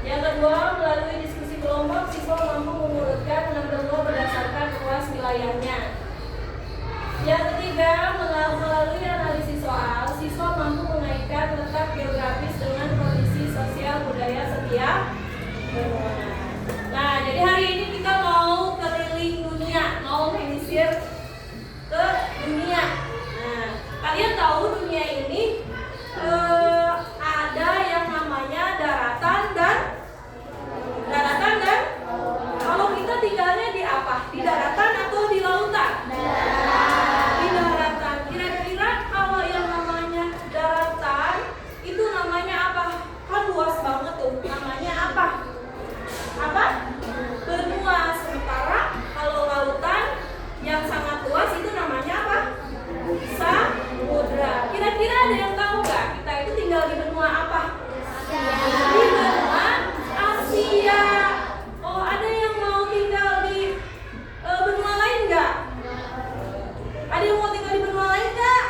Yang kedua, melalui diskusi kelompok, siswa mampu mengurutkan 6 benua berdasarkan luas wilayahnya. Yang ketiga, melalui analisis soal, siswa mampu mengaitkan letak geografis dengan kondisi sosial budaya setiap benua. Nah, jadi hari ini kita mau keliling dunia, mau menyisir ke dunia. Nah, kalian tahu dunia ini ada yang namanya daratan dan kalau kita tinggalnya di apa? Di daratan atau di lautan? Di daratan. Kira-kira kalau yang namanya daratan itu namanya apa? Kan luas banget tuh. Namanya apa? Benua. Sementara kalau lautan yang sangat luas itu namanya apa? Samudra. Kira-kira ada yang tahu nggak? Kita itu tinggal di benua apa? Di benua Asia. Oh, ada yang mau tinggal di benua lain nggak? Ada yang mau tinggal di benua lain nggak?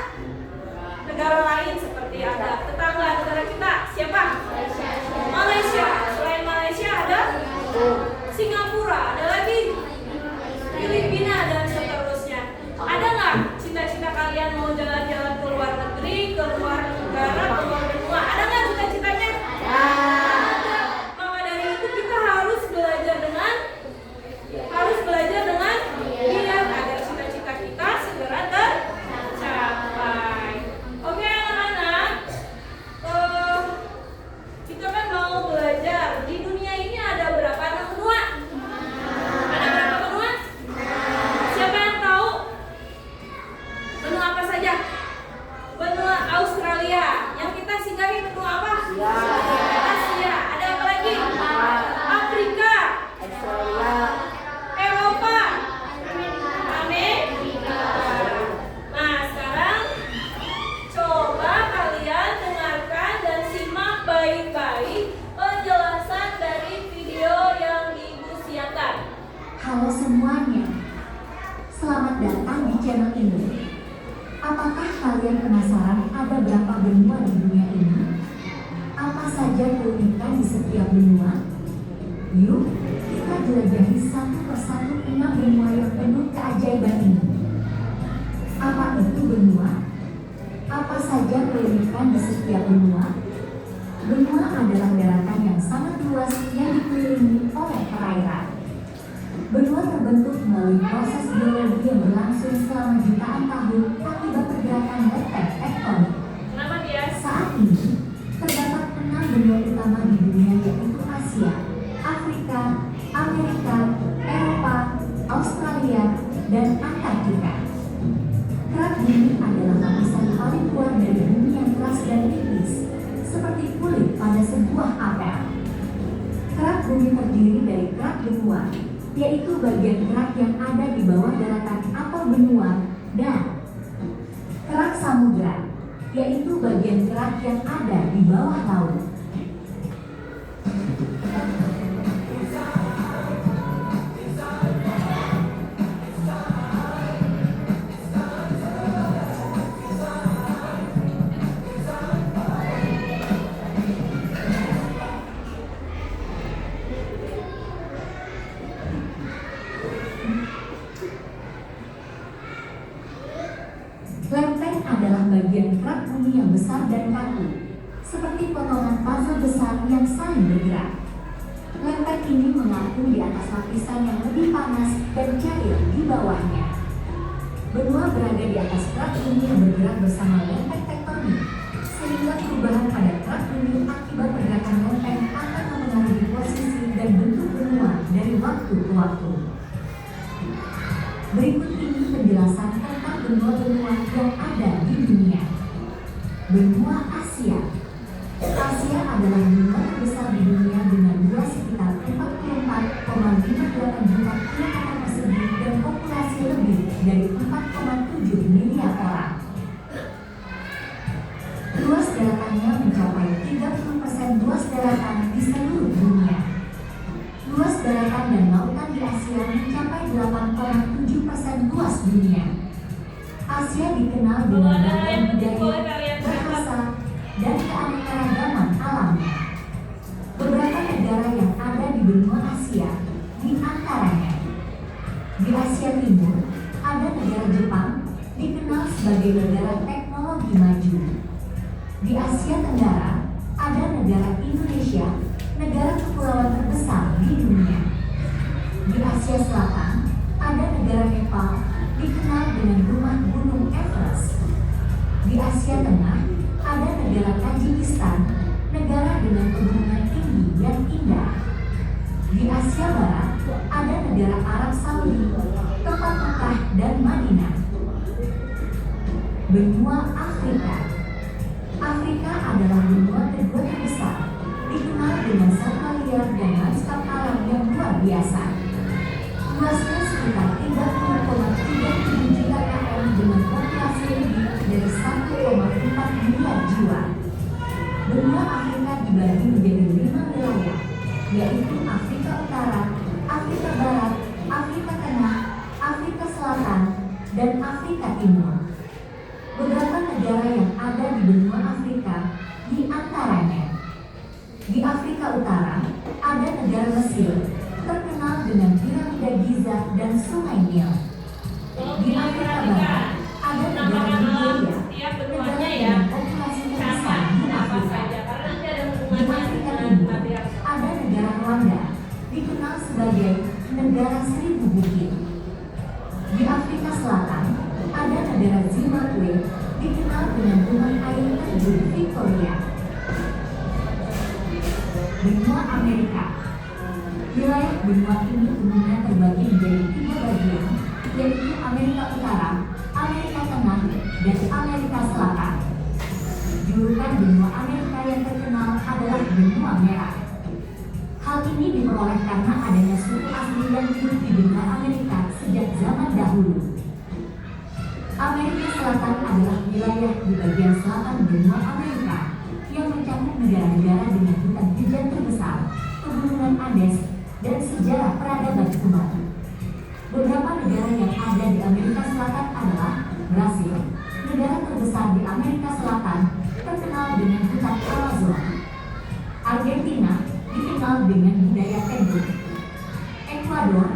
Negara lain seperti ada tetangga negara kita. Siapa? Malaysia. Selain Malaysia ada Singapura. Ada lagi Filipina dan seterusnya. Ada nggak cita-cita kalian mau jalan-jalan ke luar negeri, ke luar negara, ke luar benua? Ada nggak cita-citanya? Ada. Maka dari itu kita harus belajar dengan giat agar cita-cita kita segera tercapai. Oke anak-anak, kita kan mau belajar di dunia ini ada berapa benua? Ada berapa benua? Siapa yang tahu? Benua apa saja? Benua Australia. Yang kita singgahi benua apa? Asia. Ada apa lagi? Afrika. Eropa. Amerika. Nah, sekarang coba kalian dengarkan dan simak baik-baik penjelasan dari video yang Ibu siapkan. Halo semuanya, selamat datang di channel ini. Apakah kalian penasaran ada berapa benua di dunia ini? Apa saja keunikan di setiap benua? Yuk, kita jelajahi satu persatu 6 benua yang penuh keajaiban ini. Apa itu benua? Apa saja keunikan di setiap benua? Benua adalah daratan yang sangat luas yang dikelilingi oleh perairan. Benua terbentuk melalui proses geologi yang berlangsung selama jutaan tahun akibat pergerakan lempeng tektonik. Kenapa dia? Saat ini, terdapat 6 benua utama di dunia yaitu Asia, Afrika, Amerika, Eropa, Australia, dan Antartika. Kerak bumi adalah lapisan paling luar dari bumi yang keras dan tipis, seperti kulit pada sebuah apel. Kerak bumi terdiri dari kerak benua, yaitu bagian kerak yang ada di bawah daratan atau benua, dan kerak samudra, yaitu bagian kerak yang ada di bawah laut. Lempeng adalah bagian kerak bumi yang besar dan kaku, seperti potongan puzzle besar yang saling bergerak. Lempeng ini mengapung di atas lapisan yang lebih panas dan cair di bawahnya. Benua berada di atas kerak bumi yang bergerak bersama lempeng tektonik, sehingga perubahan pada kerak bumi akibat pergerakan lempeng akan mempengaruhi posisi dan bentuk benua dari waktu ke waktu. Berikut ini penjelasan tentang benua-benua yang ada di dunia. Benua Asia. Asia adalah benua terbesar di dunia dengan luas sekitar 44,58 juta kilometer persegi dan populasi lebih dari 4,7 miliar orang. Luas daratannya mencapai 30% luas daratan di seluruh dunia. Luas daratan dan lautan di Asia mencapai 8,7% luas dunia. Asia dikenal dengan beragam budaya, bahasa, dan keanekaragaman alamnya. Beberapa negara Di Asia Timur, ada negara Jepang, dikenal sebagai negara teknologi maju. Di Asia Tenggara, ada negara Indonesia, negara kepulauan terbesar di dunia. Di Asia Selatan, ada negara Nepal, dikenal dengan rumah gunung Everest. Di Asia Tengah, ada negara Tajikistan, negara dengan pegunungan tinggi yang indah. Di Asia Barat, ada negara Arab Saudi, tempat Mekah dan Madinah. Benua Afrika. Afrika adalah benua kedua terbesar, dikenal dengan satwa liar dan lanskap alam yang luar biasa. Luasnya sekitar 30,37 juta km dengan populasi lebih dari 1,4 miliar jiwa. Benua Afrika dibagi menjadi 5 wilayah, yaitu Afrika Utara, Afrika Barat, Afrika Tengah, Afrika Selatan, dan Afrika Timur. Beberapa negara yang ada di benua Afrika di antaranya: di Afrika Utara, ada negara Mesir, terkenal dengan piramida Giza dan Sungai Nil. Di Afrika Barat, ada negara Nigeria, negara dengan populasi terbesar di Afrika. Di Afrika Timur, ada negara Rwanda, dikenal sebagai negara seribu bukit. Di Afrika Selatan, ada negara Zimbabwe, dikenal dengan rumah air terjun Victoria. Benua Amerika. Wilayah benua ini umumnya terbagi menjadi 3 bagian, yaitu Amerika Utara, Amerika Tengah, dan Amerika Selatan. Julukan benua Amerika yang terkenal adalah benua merah. Hal ini diperoleh karena adanya suku asli yang hidup di benua Amerika sejak zaman dahulu. Amerika Selatan adalah wilayah di bagian selatan benua Amerika yang mencakup negara-negara dengan hujan terbesar, pegunungan Andes, dan sejarah peradaban kuno. Beberapa negara yang ada di Amerika Selatan adalah Brasil, negara terbesar di Amerika Selatan, terkenal dengan hutan Amazon. Argentina, dikenal dengan budaya penyu. Ekuador,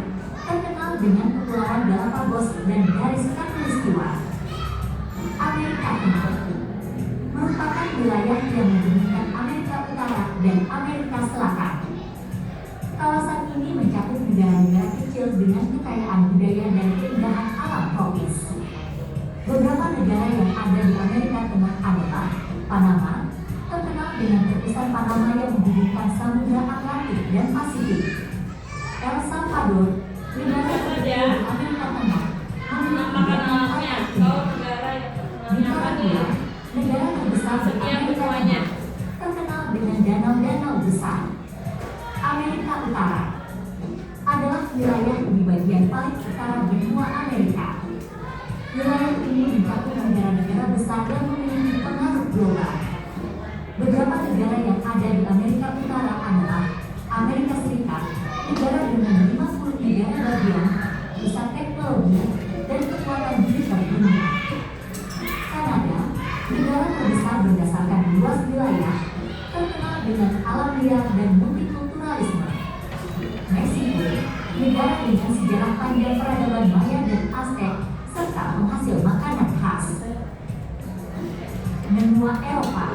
terkenal dengan kepulauan Galapagos dan garis khatulistiwa. Amerika Tengah merupakan wilayah yang menghubungkan Amerika Utara dan Amerika Selatan. Kawasan ini mencakup negara-negara kecil dengan kekayaan budaya dan keindahan alam tropis. Beberapa negara yang ada di Amerika Tengah adalah Panama, terkenal dengan tepisan Panama yang menghubungkan Samudra Atlantik dan Pasifik. El Salvador, negara kecil di Amerika Tengah, Nicaragua, negara terbesar di Amerika Tengah, terkenal dengan danau-danau besar. Amerika Utara adalah wilayah di bagian paling utara benua Amerika. Wilayah ini mencakup negara-negara besar yang memiliki pengaruh global. Beberapa negara yang ada di Amerika Utara adalah Amerika Serikat, negara dengan 50 negara bagian, pusat teknologi, dan kekuatan digital dunia. Kanada, negara terbesar berdasarkan luas wilayah, terkenal dengan alam liar dan multikulturalisme. Meksiko, negara dengan sejarah panjang peradaban Maya dan Aztec, serta penghasil makanan khas. Benua Eropa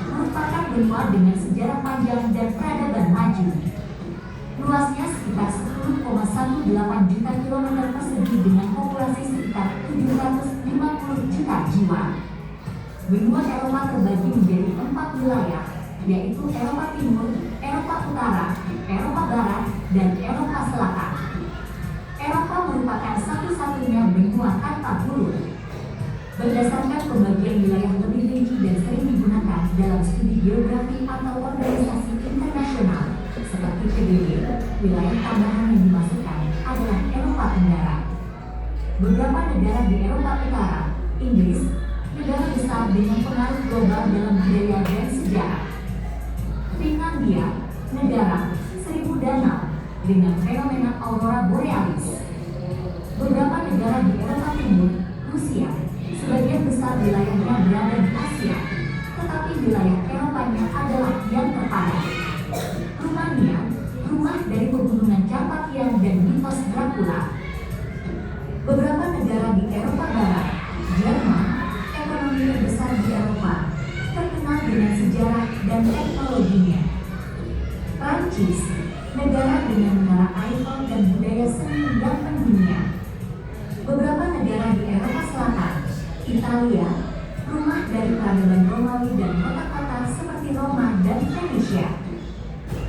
merupakan benua dengan sejarah panjang dan peradaban maju. Luasnya sekitar 10,18 juta kilometer persegi dengan populasi sekitar 750 juta jiwa. Benua Eropa terbagi menjadi 4 wilayah, yaitu Eropa Timur, Eropa Utara, Eropa Barat, dan Eropa Selatan. Eropa merupakan satu-satunya benua tanpa gurun. Berdasarkan pembagian wilayah lebih rinci dan sering digunakan dalam studi geografi atau organisasi internasional seperti PBB, wilayah tambahan yang dimasukkan adalah Eropa Tenggara. Beberapa negara di Eropa Utara, Inggris, negara besar dengan pengaruh global dalam budaya dan sejarah. Finlandia, negara seribu danau dengan fenomena aurora borealis. Beberapa negara di Eropa Timur, Rusia, sebagian besar wilayahnya berada di Asia, tetapi wilayah Eropanya adalah yang terpadat. Rumania, rumah dari pegunungan Carpathian dan mitos Dracula, Beberapa negara di Eropa Barat, Jerman, ekonomi terbesar di Eropa, terkenal dengan sejarah dan teknologinya. Prancis, negara dengan menara Eiffel dan budaya seni yang mendunia. Beberapa negara di Eropa Selatan, Italia, rumah dari peradaban Romawi dan kota-kota seperti Roma dan Venesia.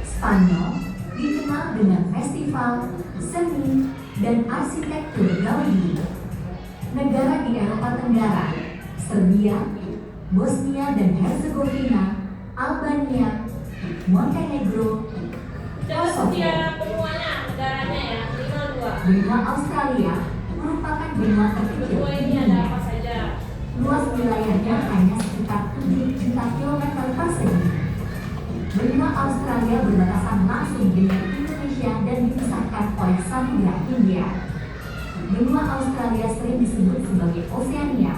Spanyol, dikenal dengan festival, seni, dan arsitektur Gaudi. Negara di Eropa Tenggara, Serbia, Bosnia dan Herzegovina, Albania, Montenegro, Kosovo. Benuanya negaranya ya, 52. Benua Australia merupakan benua terkecil Benua di ini ada dunia. apa saja? Luas wilayahnya hanya sekitar 7 juta kilometer persegi. Benua Australia berbatasan langsung dengan Indonesia dan dipisahkan oleh Samudra Hindia. Benua Australia sering disebut sebagai Oceania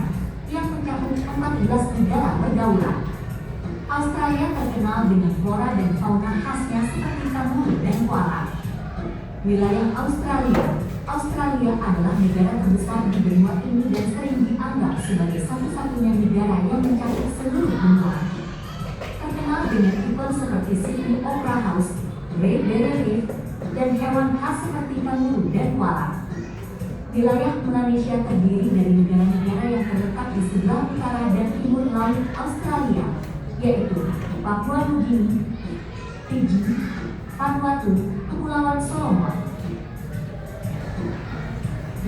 yang mencakup 14 negara berdaulat. Australia terkenal dengan flora dan fauna khasnya seperti kanguru dan koala. Wilayah Australia adalah negara terbesar di benua ini dan sering dianggap sebagai satu-satunya negara yang mencakup seluruh benua. Terkenal dengan ikon seperti Sydney Opera House, Great Barrier Reef, dan hewan khas seperti kanguru dan koala. Wilayah Melanesia terdiri dari negara-negara yang terletak di sebelah utara dan timur laut Australia, yaitu Papua Nugini, Fiji, Vanuatu, Kepulauan Solomon.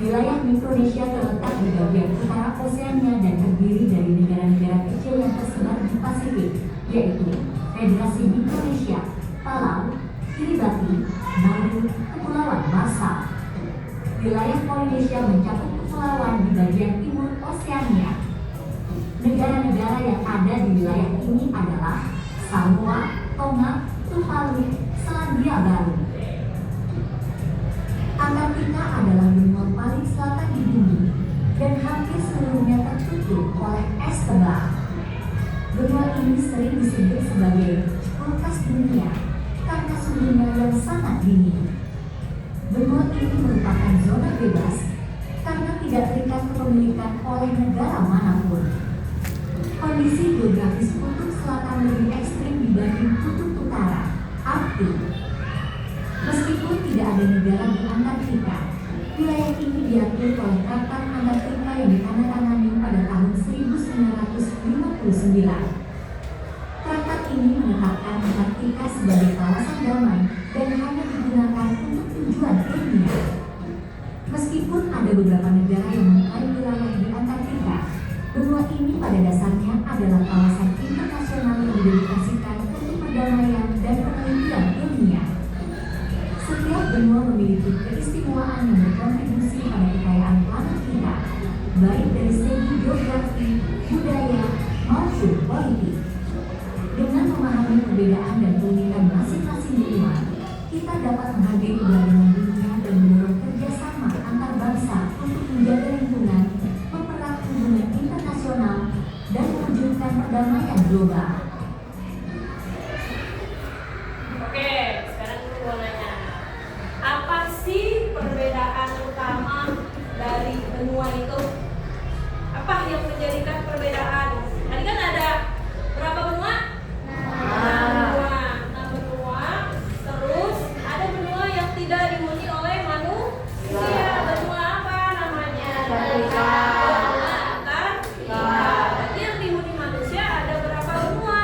Wilayah Mikronesia terletak di bagian utara Oseania dan terdiri dari negara-negara kecil yang tersebar di Pasifik, yaitu Federasi Mikronesia, Palau, Kiribati, Nauru, Kepulauan Marshall. Wilayah Polinesia mencakup kepulauan di bagian timur Oseania. Negara-negara yang ada di wilayah ini adalah Samoa, Tonga, Tuvalu, Selandia Baru. Antartika adalah benua paling selatan di bumi dan hampir seluruhnya tertutup oleh es tebal. Benua ini sering disebut sebagai kulkas dunia karena suhunya yang sangat dingin. Benua ini merupakan zona bebas karena tidak terikat kepemilikan oleh negara manapun. Kondisi geografis kutub selatan lebih ekstrim dibanding kutub utara, Arktik. Meskipun tidak ada negara di Antartika, wilayah ini diatur oleh Traktat Antartika yang ditandatangani pada tahun 1959. Traktat ini menetapkan Antartika sebagai kawasan damai dan hanya digunakan untuk tujuan ilmiah. Meskipun ada beberapa negara yang mengklaim wilayah di Antartika, benua ini pada dasarnya adalah kawasan internasional yang didedikasikan untuk perdamaian dan penelitian ilmiah. Setiap benua memiliki keistimewaan yang berkontribusi pada kekayaan planet kita, baik dari segi geografi, budaya, maupun politik. Dengan memahami perbedaan dan keunikan masing-masing benua, kita dapat menghargai keberagaman dunia dan mendorong kerjasama antar bangsa untuk menjaga lingkungan, mempererat hubungan internasional, dan mewujudkan perdamaian global. Oke, sekarang aku mau nanya, apa sih perbedaan utama dari benua itu? Apa yang menjadikan perbedaan? Tadi kan ada berapa benua? 6 benua. Terus ada benua yang tidak dihuni oleh manusia. Benua apa namanya? Antartika. Berarti yang dihuni manusia ada berapa benua?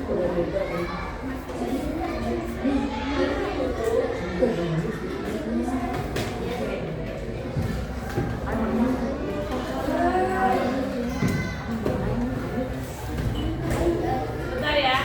Bentar ya.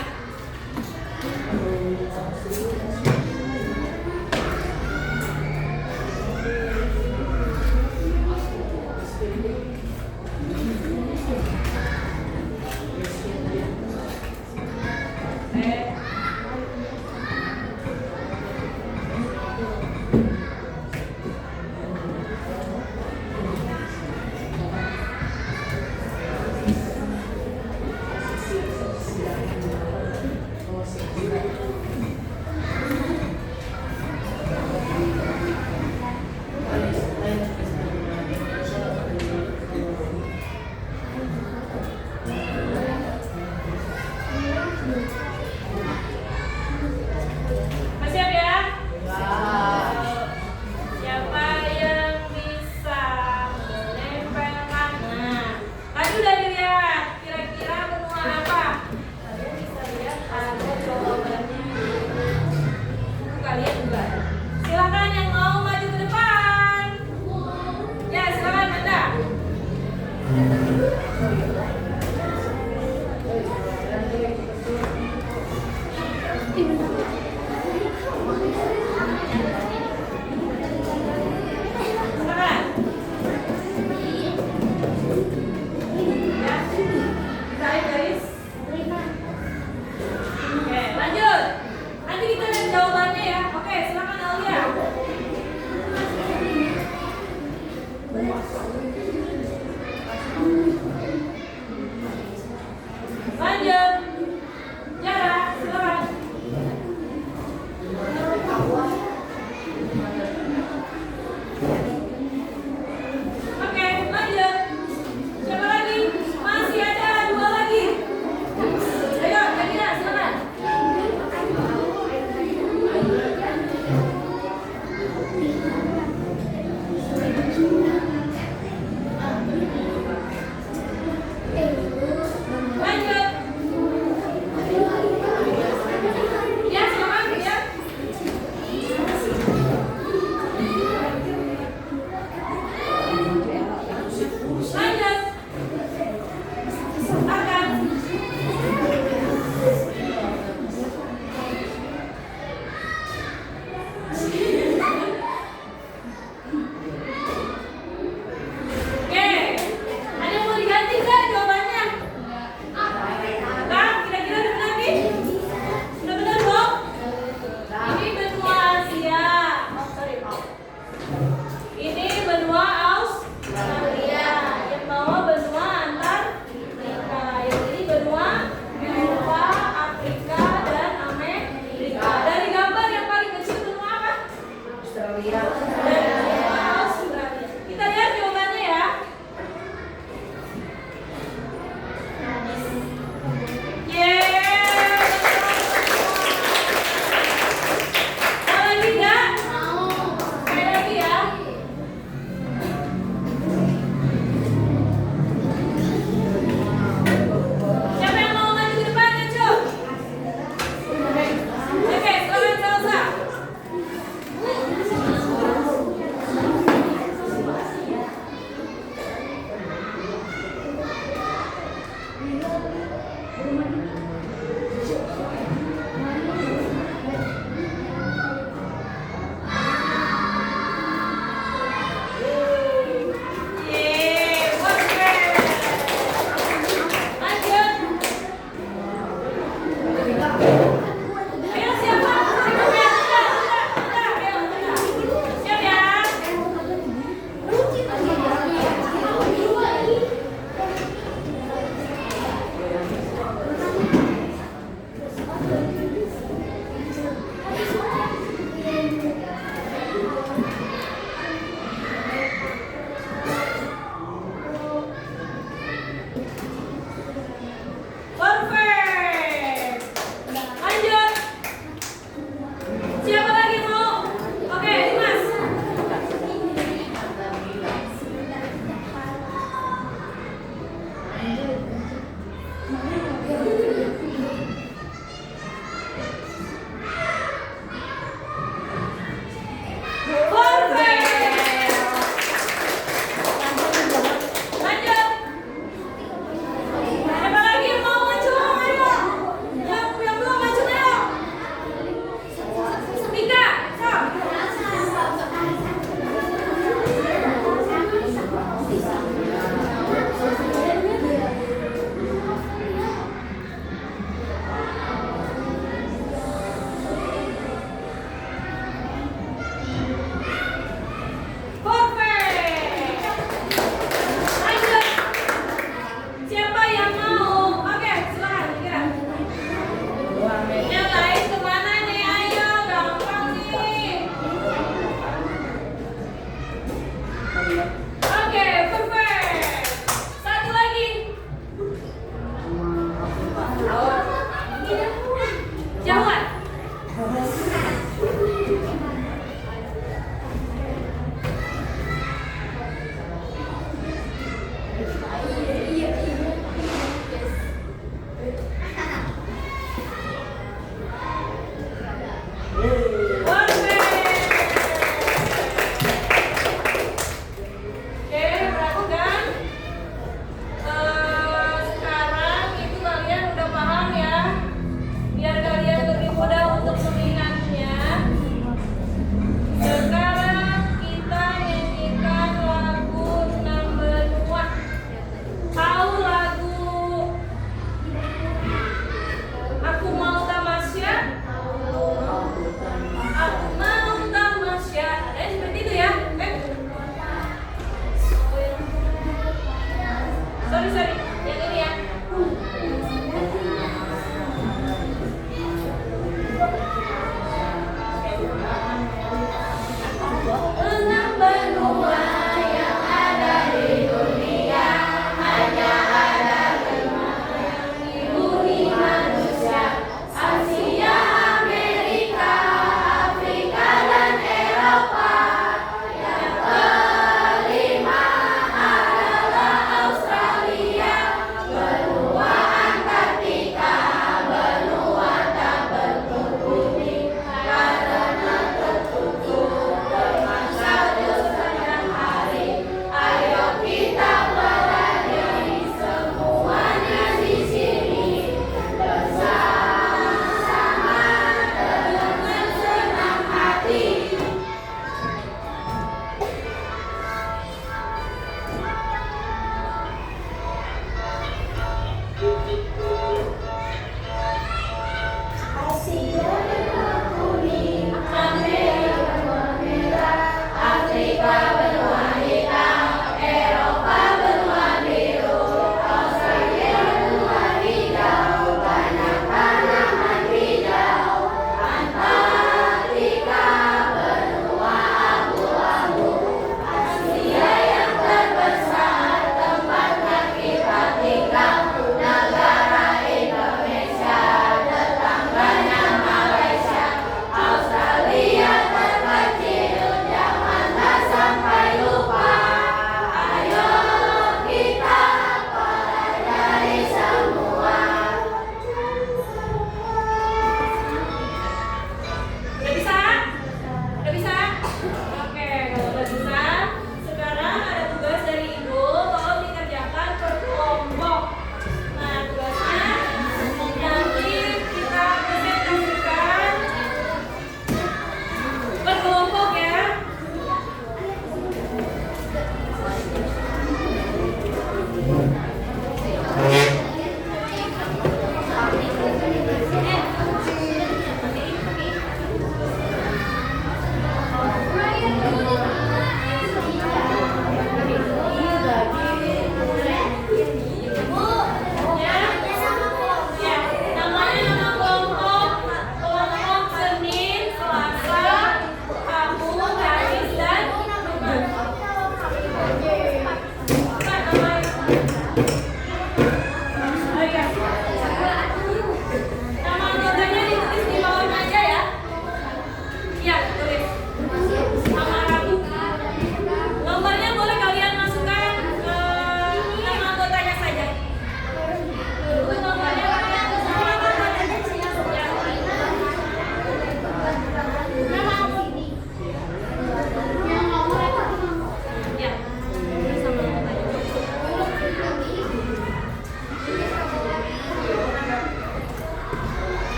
Siap ya? Siapa yang bisa menempelkan? Nah, tadi udah dilihat. Kira-kira benua apa? Kalian bisa lihat ada jawabannya. Kalian juga. Silakan yang mau maju ke depan. Ya, silakan Anda.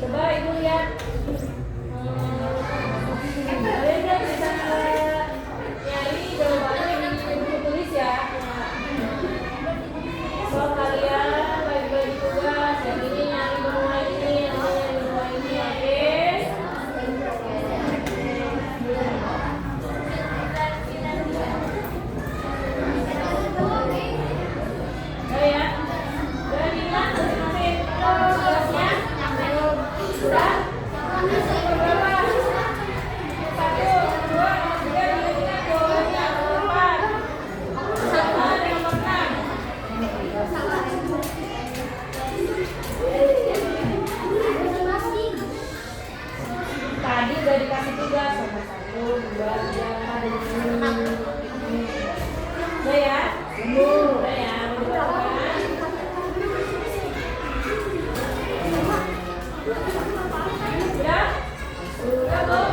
Coba ibu lihat. Kalian kan bisa nyari jawabannya di buku tulis ya. Kalau kalian bagi-bagi tugas, yang ini nyari benua ini, yang ini nyari benua ini, oke? Udah ya? Udah diingat masing-masing tugasnya? Sudah? Berapa? 1, 2, 3, diingat jawabannya. Nomor 4 sama nomor 6. Tadi udah dikasih tugas sama 1, 2, 3, 4, 5. Udah ya? Udah ya? Udah kan? Udah? Udah belum?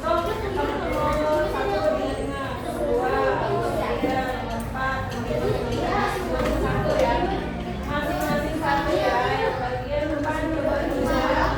Sok, kamu nomor 1 diingat. 2, 3, 4, 1 ya. Masing-masing 1 ya. Yang bagian depan coba diingat.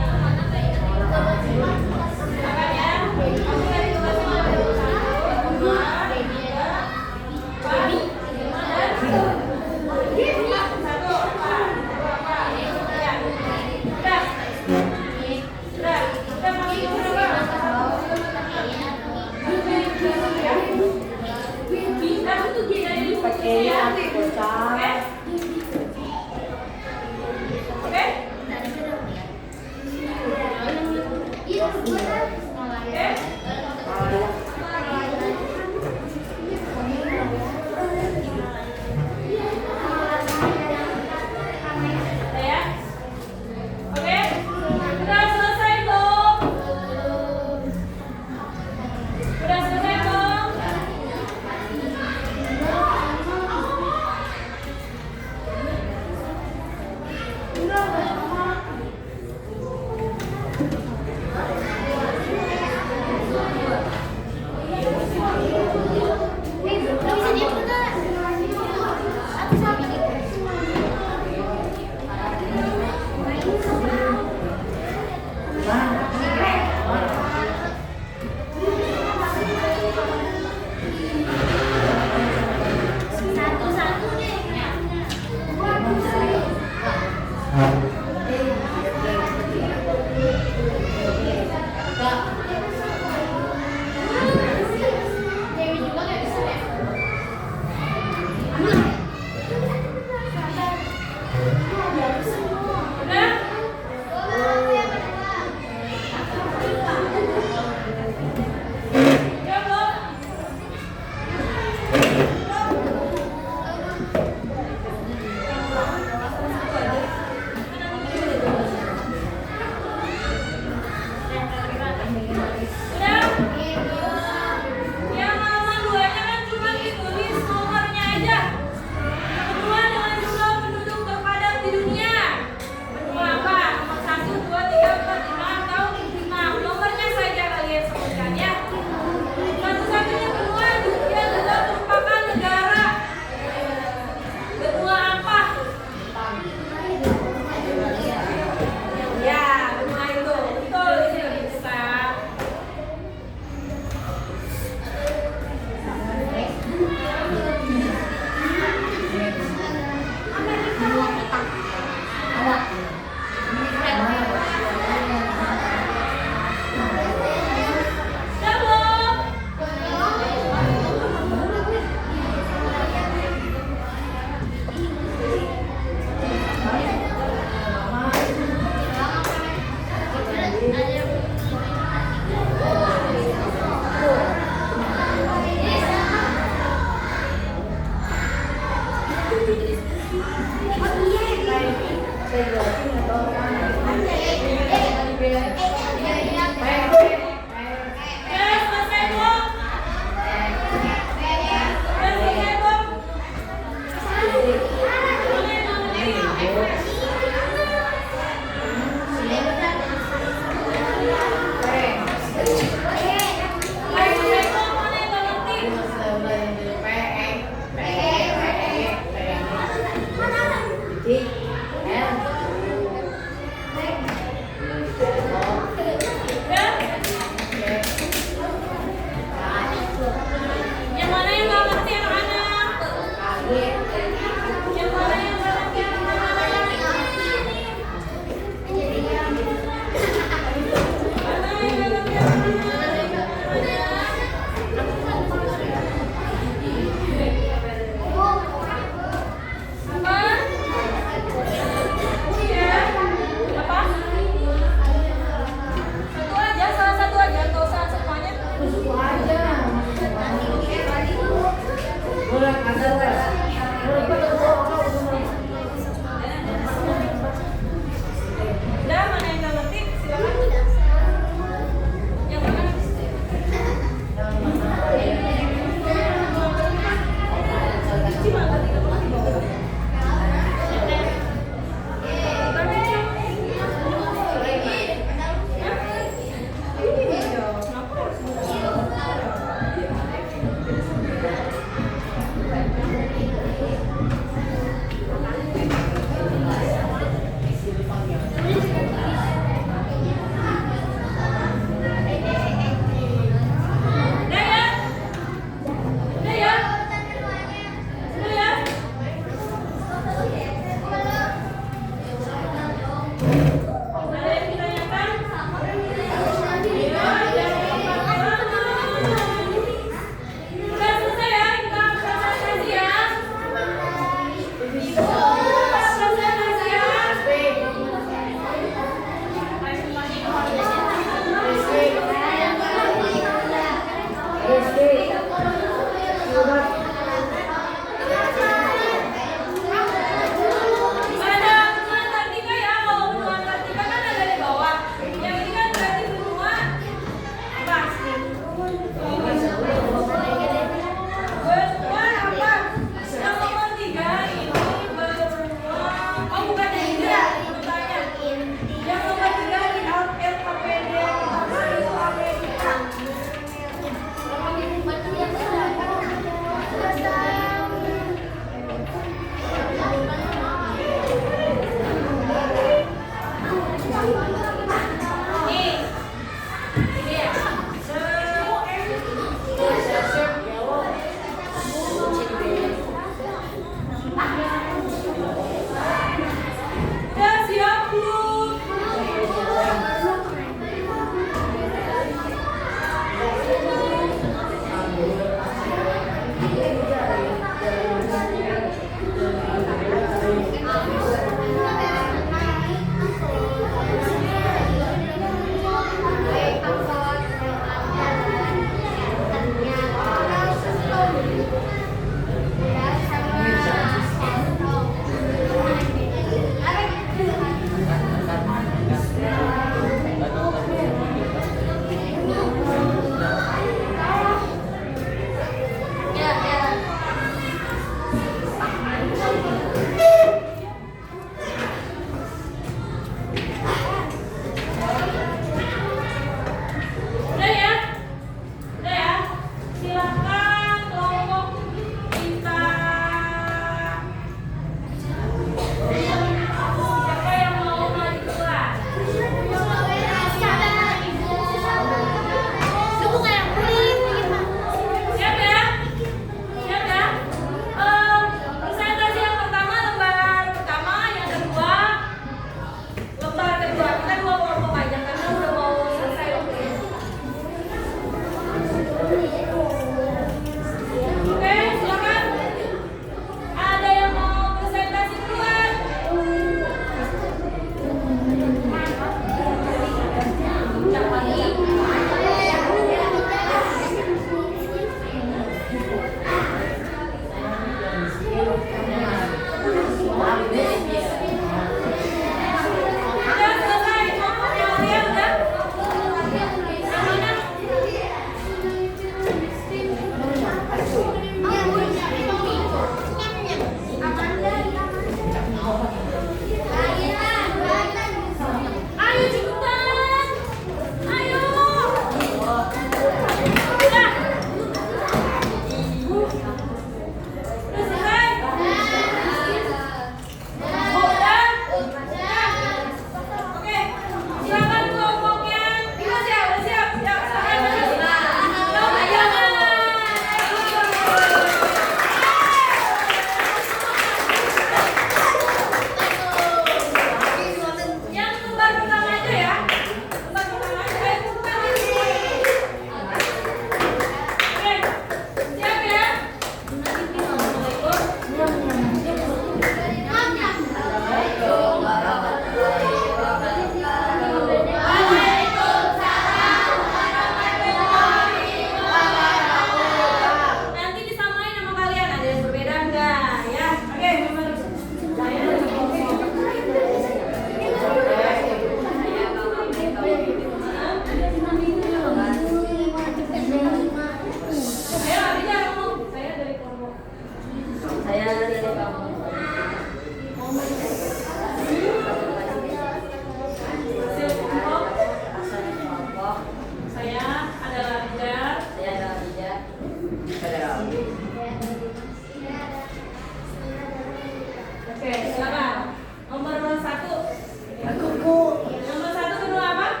Oke, silakan. Nomor 1. Kuku. Nomor 1 benua apa?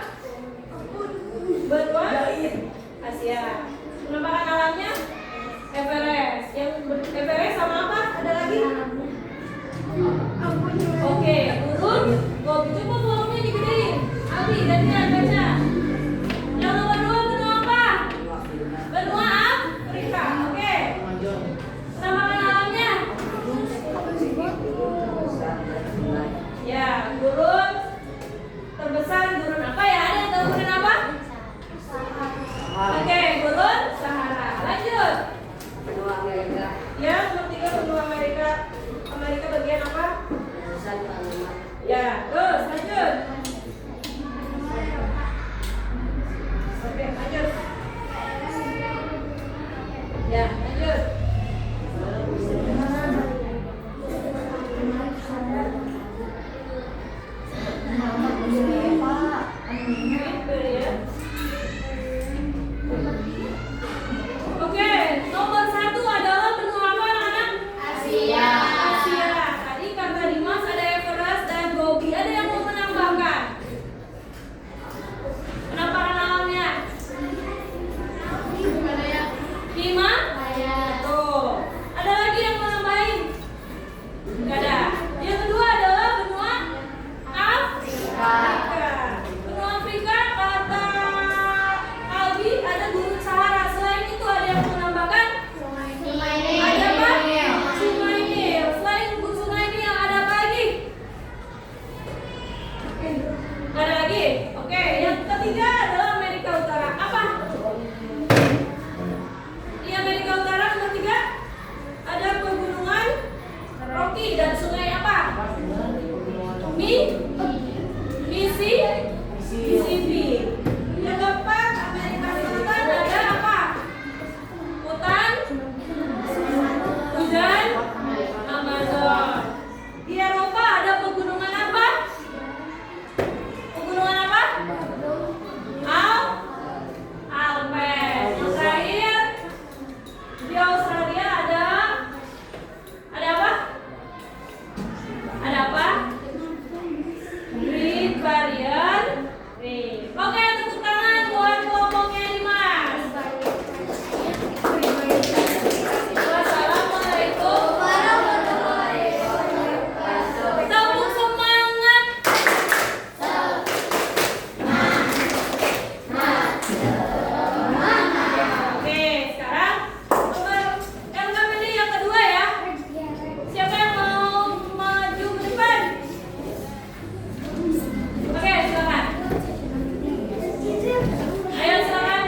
Benua Asia. Penampakan alamnya Everest. Yang Everest sama apa? Ada lagi? Oke, turun. Coba volumenya digedein. Aldi, gantian baca. Yang nomor 2 benua apa? Benua Afrika. Oke. Penampakan alamnya? Ya, gurun terbesar gurun apa ya? Ada yang tahu gurun apa? Oke, gurun Sahara. Lanjut. Yang nomor 3 benua Amerika. Amerika bagian apa? Ya, terus lanjut. Oke, lanjut. Ya, lanjut. Oke, nomor 1 adalah benua apa anak-anak? Asia. Tadi kata Dimas ada Everest dan Gobi. Ada yang mau menambahkan? Penampakan alamnya? 5? Tuh. Ada lagi yang mau nambahin? Nggak ada. Yang kedua adalah benua Afrika. Benua Afrika kata Albi ada gurun Sahara. Selain itu ada yang mau menambahkan? Ada apa? Sungai Nil. Selain Sungai Nil ada apa lagi? Nggak ada lagi? Oke, yang ketiga adalah Amerika Utara. Apa? Di Amerika Utara nomor 3 ada pegunungan Rocky dan sungai apa? Mississippi. Yang keempat Amerika Selatan ada apa? Hutan hujan Amazon. Di Eropa ada pegunungan apa? Pegunungan apa? Alpes. Yang terakhir di Australia ada apa? Ada apa? Great Barrier Reef. Oke, tepuk tangan buat kelompoknya Dimas. Wassalamualaikum warahmatullahi wabarakatuh. Tepuk semangat. Oke, sekarang nomor LKPD yang kedua ya. Siapa yang mau maju ke depan? Oke, silakan. Ayo silakan.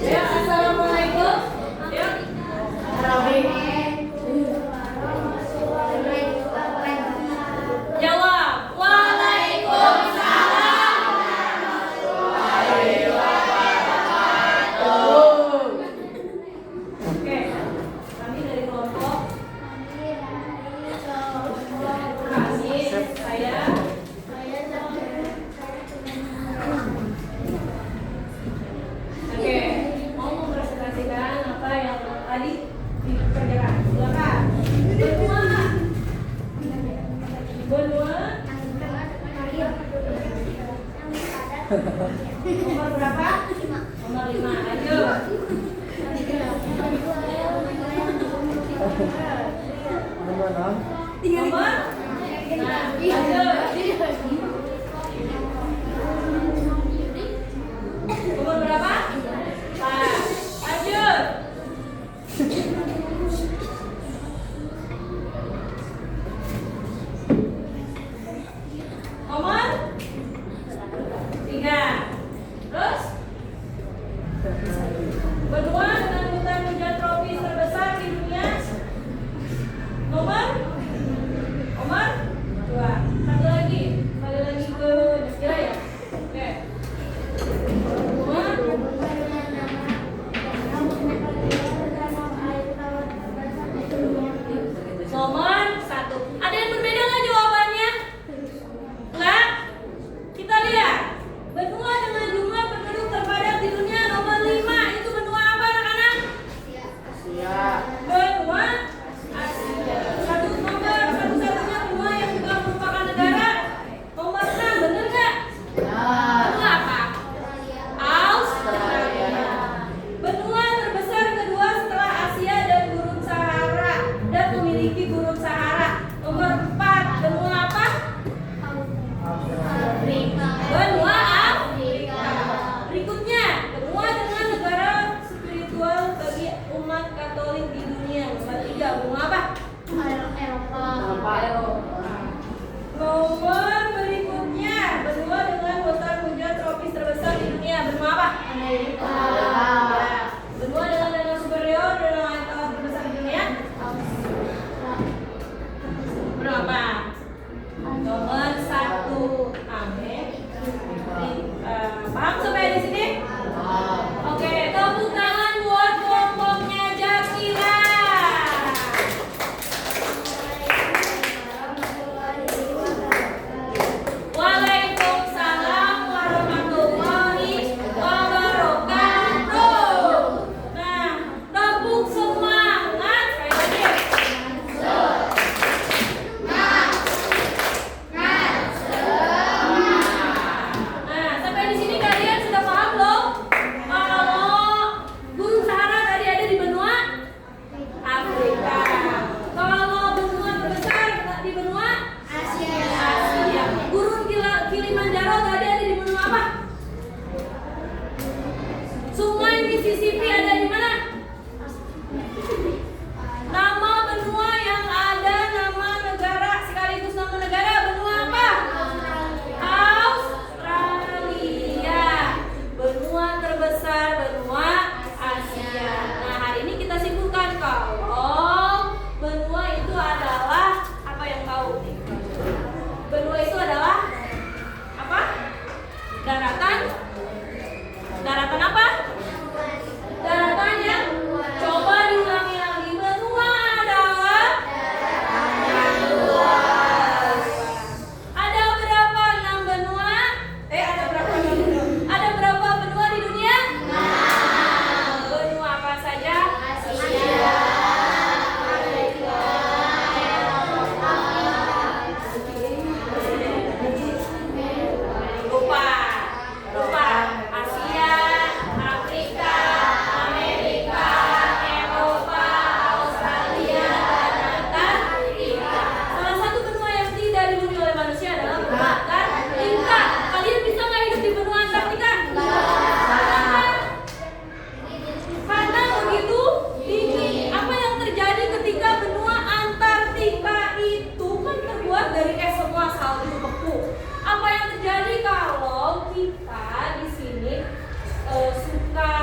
Ya, assalamualaikum. Ya. Jawab. Waalaikumsalam. Oke, kami dari kelompok kami, saya oke, mau mempresentasikan apa yang tadi dikerjakan. Silakan. Benua nomor berapa? Nomor 5. Lanjut. Nomor? Nah, lanjut. Nomor berapa? 4. Lanjut. Nomor 3. Terus benua dengan hutan hujan tropis terbesar di dunia. Nomor 2. Satu Benua dengan danau superior dan air tawar terbesar di dunia. Benua apa? Nomor 1 Amerika. Paham sampai di sini? Oke, tepuk tangan buat kelompoknya Jakila. Waalaikumsalam warahmatullahi wabarakatuh. Nah, tepuk semangat sekali lagi. Nah, sampai di sini kalian sudah paham belum? Kalau Gunung Sahara tadi ada di benua Afrika. Kalau benua terbesar di benua Asia. Gunung Kilimanjaro tadi ada di benua apa? Sungai Mississippi ada di mana? Nama benua yang ada nama negara sekaligus nama negara benua apa? Australia. Benua terbesar benua Asia. Nah, hari ini kita simpulkan kalau benua itu adalah apa yang tahu nih? Benua itu adalah apa? Daratan. Daratan apa? Daratan yang coba diulangi lagi. Benua adalah ada berapa 6 benua? Ada berapa benua? Ada berapa benua di dunia? Benua apa saja? Asia. Lupa. Asia, Afrika, Amerika, Eropa, Australia, dan Antartika. Salah satu benua yang tidak dihuni oleh manusia adalah benua Antartika. Kalian bisa nggak hidup di benua Antartika? Karena begitu dingin. Apa yang terjadi ketika benua Antartika itu kan terbuat dari es semua, salju beku. Apa yang terjadi kalau kita di sini suka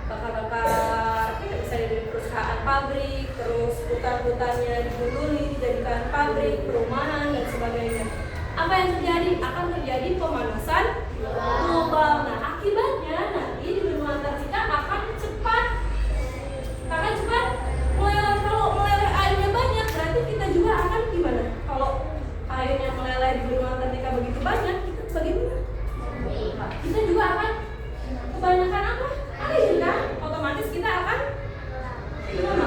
bakar-bakar, kita bisa jadi perusahaan pabrik, terus hutan-hutannya digunduli dijadikan pabrik, perumahan dan sebagainya. Apa yang terjadi? Akan terjadi pemanasan global. Nah, akibatnya nanti di benua Antartika akan cepat meleleh. Kalau meleleh airnya banyak, berarti kita juga akan gimana? Kalau airnya meleleh di benua Antartika begitu banyak, kita bagaimana? Kita juga akan kebanyakan apa? Air kan? Otomatis kita akan gimana?